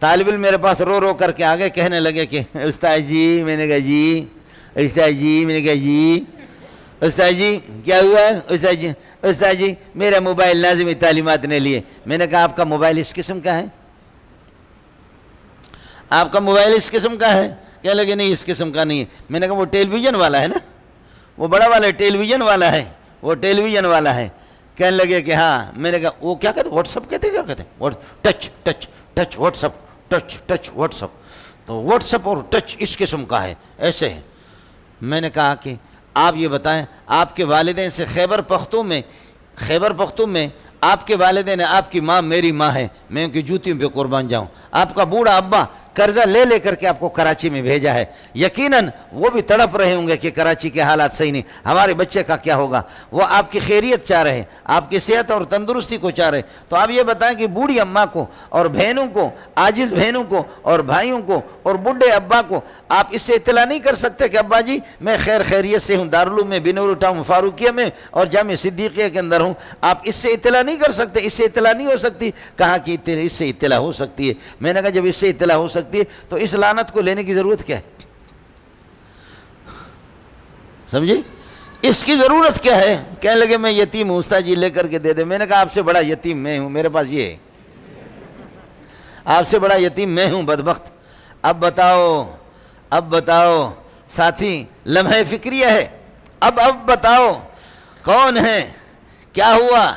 طالب علم میرے پاس رو رو کر کے آگے کہنے لگے کہ استاد جی، میں نے کہا جی، استاد جی، میں نے کہا جی، استاد جی کیا ہوا ہے؟ استاد جی میرا موبائل لازمی تعلیمات نے لیے۔ میں نے کہا آپ کا موبائل اس قسم کا ہے؟ آپ کا موبائل اس قسم کا ہے؟ کہنے لگے نہیں اس قسم کا نہیں ہے۔ میں نے کہا وہ ٹیلی ویژن والا ہے نا، وہ بڑا والا ٹیلی ویژن والا ہے، وہ ٹیلی ویژن والا ہے۔ کہنے لگے کہ ہاں۔ میں نے کہا وہ کیا کہتے واٹس اپ کہتے کیا کہتے touch touch touch what's up, touch touch what's up, تو واٹس اپ اور ٹچ اس قسم کا ہے، ایسے ہے۔ میں نے کہا کہ آپ یہ بتائیں آپ کے والدین سے خیبر پختون میں آپ کے والدین، آپ کی ماں میری ماں ہے، میں ان کی جوتیوں پہ قربان جاؤں۔ آپ کا بوڑھا ابا قرضہ لے لے کر کے آپ کو کراچی میں بھیجا ہے، یقیناً وہ بھی تڑپ رہے ہوں گے کہ کراچی کے حالات صحیح نہیں، ہمارے بچے کا کیا ہوگا۔ وہ آپ کی خیریت چاہ رہے ہیں، آپ کی صحت اور تندرستی کو چاہ رہے ہیں۔ تو آپ یہ بتائیں کہ بوڑھی اماں کو اور بہنوں کو، عاجز بہنوں کو اور بھائیوں کو اور بڈھے ابا کو آپ اس سے اطلاع نہیں کر سکتے کہ ابا جی میں خیریت سے ہوں، دارالعلوم میں، بنور ٹاؤن فاروقیہ میں اور جامع صدیقیہ کے اندر ہوں، آپ اس سے اطلاع نہیں کر سکتے؟ اس سے اطلاع نہیں ہو سکتی؟ کہا کہ اس سے اطلاع ہو سکتی ہے۔ میں نے کہا جب اس سے اطلاع ہو سکتی ہے تو اس لعنت کو لینے کی ضرورت کیا ہے؟ سمجھے؟ اس کی ضرورت کیا ہے؟ کہنے لگے میں یتیم ہوں استاد جی لے کر کے دے دے۔ میں نے کہا آپ سے بڑا یتیم میں ہوں، میرے پاس یہ ہے، آپ سے بڑا یتیم میں ہوں بدبخت۔ اب بتاؤ ساتھی، لمحہ فکریہ ہے۔ اب بتاؤ کون ہے، کیا ہوا،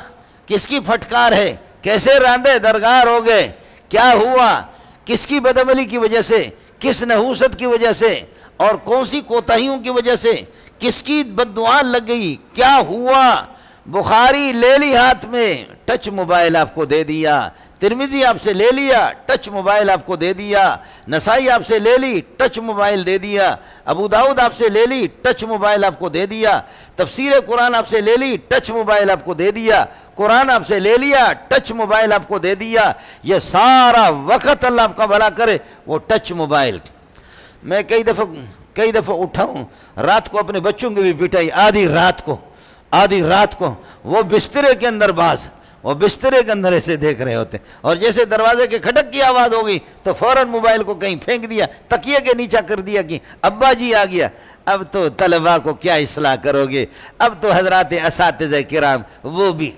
کس کی پھٹکار ہے، کیسے راندے درگار ہو گئے، کیا ہوا، کس کی بدعملی کی وجہ سے، کس نحوست کی وجہ سے اور کون سی کوتاہیوں کی وجہ سے، کس کی بددعا لگ گئی، کیا ہوا۔ بخاری لے لی ہاتھ میں، ٹچ موبائل آپ کو دے دیا۔ ترمذی آپ سے لے لیا، ٹچ موبائل آپ کو دے دیا۔ نسائی آپ سے لے لی، ٹچ موبائل دے دیا۔ ابو داؤد آپ سے لے لی، ٹچ موبائل آپ کو دے دیا۔ تفسیر قرآن آپ سے لے لی، ٹچ موبائل آپ کو دے دیا۔ قرآن آپ سے لے لیا، ٹچ موبائل آپ کو دے دیا۔ یہ سارا وقت اللہ آپ کا بھلا کرے وہ ٹچ موبائل۔ میں کئی دفعہ اٹھا ہوں رات کو، اپنے بچوں کی بھی پٹائی، آدھی رات کو وہ بسترے کے اندر وہ بسترے کے اندر ایسے دیکھ رہے ہوتے، اور جیسے دروازے کے کھٹک کی آواز ہوگی تو فوراً موبائل کو کہیں پھینک دیا، تکیے کے نیچے کر دیا کہ ابا جی آ گیا۔ اب تو طلباء کو کیا اصلاح کرو گے، اب تو حضرات اساتذہ کرام وہ بھی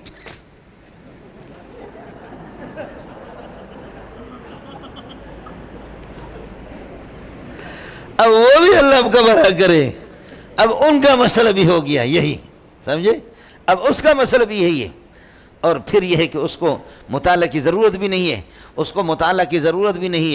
اللہ آپ کا بھلا کرے۔ اب ان کا مسئلہ بھی ہو گیا یہی، سمجھے؟ اب اس کا مسئلہ بھی یہی ہے۔ اور پھر یہ ہے کہ اس کو مطالعہ کی ضرورت بھی نہیں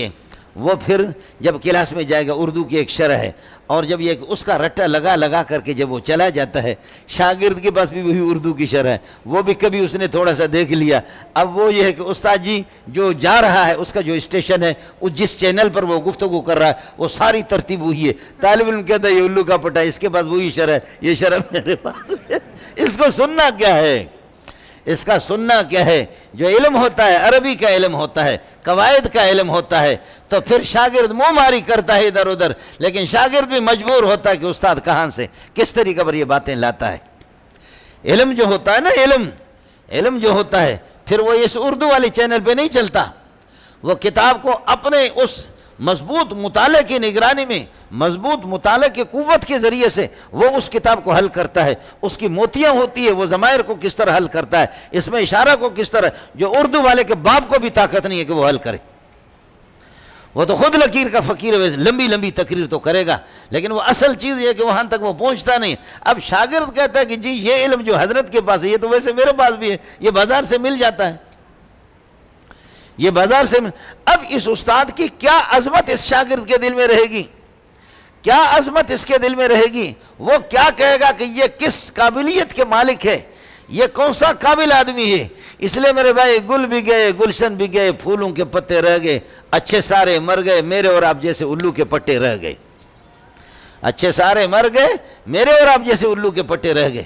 ہے، وہ پھر جب کلاس میں جائے گا، اردو کی ایک شرح ہے، اور جب یہ اس کا رٹا لگا کر کے جب وہ چلا جاتا ہے، شاگرد کے پاس بھی وہی اردو کی شرح ہے، وہ بھی کبھی اس نے تھوڑا سا دیکھ لیا۔ اب وہ یہ ہے کہ استاد جی جو جا رہا ہے اس کا جو اسٹیشن ہے، جس چینل پر وہ گفتگو کر رہا ہے وہ ساری ترتیب وہی ہے۔ طالب علم کہتا ہے یہ الو کا پٹا، اس کے پاس وہی شرح ہے، یہ شرح میرے پاس ہے۔ اس کو سننا کیا ہے؟ اس کا سننا کیا ہے؟ جو علم ہوتا ہے، عربی کا علم ہوتا ہے، قواعد کا علم ہوتا ہے، تو پھر شاگرد منہ ماری کرتا ہے ادھر ادھر، لیکن شاگرد بھی مجبور ہوتا ہے کہ استاد کہاں سے کس طریقے پر یہ باتیں لاتا ہے۔ علم جو ہوتا ہے نا، علم جو ہوتا ہے، پھر وہ اس اردو والی چینل پہ نہیں چلتا، وہ کتاب کو اپنے اس مضبوط مطالعے کی نگرانی میں، مضبوط مطالعے کی قوت کے ذریعے سے وہ اس کتاب کو حل کرتا ہے۔ اس کی موتیاں ہوتی ہے، وہ ضمائر کو کس طرح حل کرتا ہے، اس میں اشارہ کو کس طرح، جو اردو والے کے باپ کو بھی طاقت نہیں ہے کہ وہ حل کرے۔ وہ تو خود لکیر کا فقیر ہے، لمبی تقریر تو کرے گا، لیکن وہ اصل چیز یہ کہ وہاں تک وہ پہنچتا نہیں۔ اب شاگرد کہتا ہے کہ جی یہ علم جو حضرت کے پاس ہے، یہ تو ویسے میرے پاس بھی ہے، یہ بازار سے مل جاتا ہے، یہ بازار سے اب اس استاد کی کیا عظمت اس شاگرد کے دل میں رہے گی، کیا عظمت اس کے دل میں رہے گی؟ وہ کیا کہے گا کہ یہ کس قابلیت کے مالک ہے، یہ کون سا قابل آدمی ہے۔ اس لیے میرے بھائی، گل بھی گئے، گلشن بھی گئے، پھولوں کے پتے رہ گئے، اچھے سارے مر گئے، میرے اور آپ جیسے الو کے پٹے رہ گئے۔ اچھے سارے مر گئے، میرے اور آپ جیسے الو کے پٹے رہ گئے۔